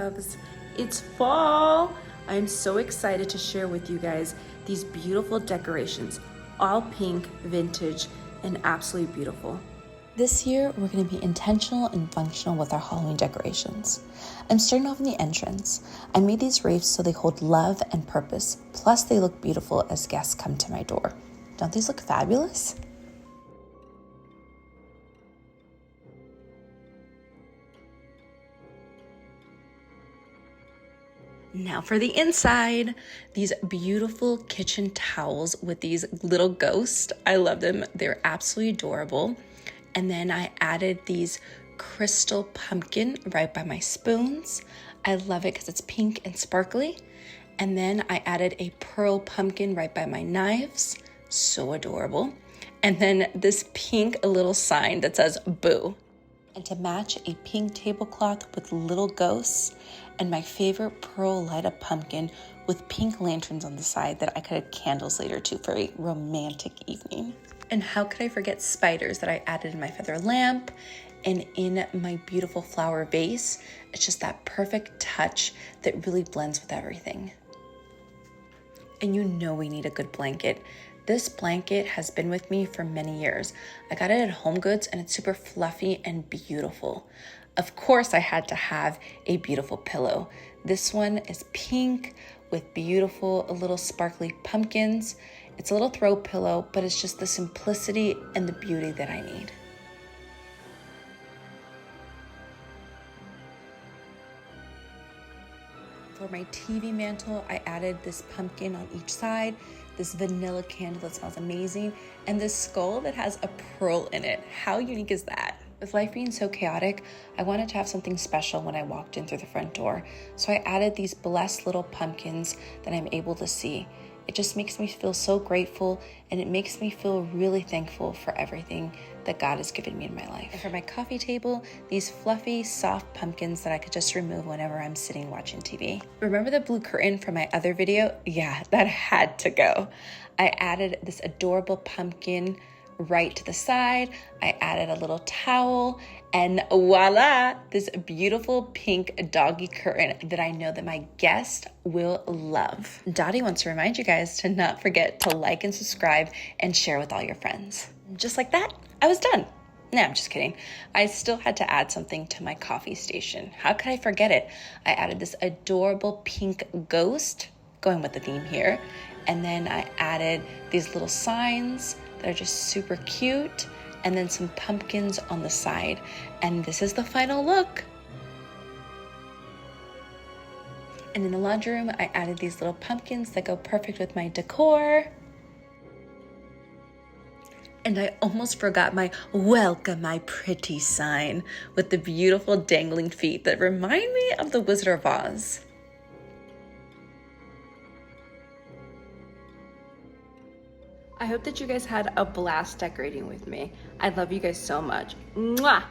loves. It's fall. I'm so excited to share with you guys these beautiful decorations, all pink, vintage, and absolutely beautiful. This year, we're going to be intentional and functional with our Halloween decorations. I'm starting off in the entrance. I made these wreaths so they hold love and purpose, plus they look beautiful as guests come to my door. Don't these look fabulous? Now for the inside, these beautiful kitchen towels with these little ghosts. I love them. They're absolutely adorable. And then I added these crystal pumpkin right by my spoons. I love it because it's pink and sparkly. And then I added a pearl pumpkin right by my knives. So adorable. And then this pink little sign that says boo. And to match, a pink tablecloth with little ghosts and my favorite pearl light up pumpkin with pink lanterns on the side that I could add candles later to for a romantic evening. And how could I forget spiders that I added in my feather lamp and in my beautiful flower vase? It's just that perfect touch that really blends with everything. And you know we need a good blanket. This blanket has been with me for many years. I got it at HomeGoods and it's super fluffy and beautiful. Of course, I had to have a beautiful pillow. This one is pink with beautiful little sparkly pumpkins. It's a little throw pillow, but it's just the simplicity and the beauty that I need. For my TV mantle, I added this pumpkin on each side, this vanilla candle that smells amazing, and this skull that has a pearl in it. How unique is that? With life being so chaotic, I wanted to have something special when I walked in through the front door. So I added these blessed little pumpkins that I'm able to see. It just makes me feel so grateful, and it makes me feel really thankful for everything that God has given me in my life. And for my coffee table, these fluffy, soft pumpkins that I could just remove whenever I'm sitting watching TV. Remember the blue curtain from my other video? Yeah, that had to go. I added this adorable pumpkin right to the side. I added a little towel, and voila, this beautiful pink doggy curtain that I know that my guest will love. Dottie wants to remind you guys to not forget to like and subscribe and share with all your friends. Just like that, I was done. No, I'm just kidding. I still had to add something to my coffee station. How could I forget it? I added this adorable pink ghost, going with the theme here, and then I added these little signs that are just super cute, and then some pumpkins on the side. And this is the final look. And in the laundry room, I added these little pumpkins that go perfect with my decor. And I almost forgot my welcome my pretty sign with the beautiful dangling feet that remind me of the Wizard of Oz. I hope that you guys had a blast decorating with me. I love you guys so much. Mwah!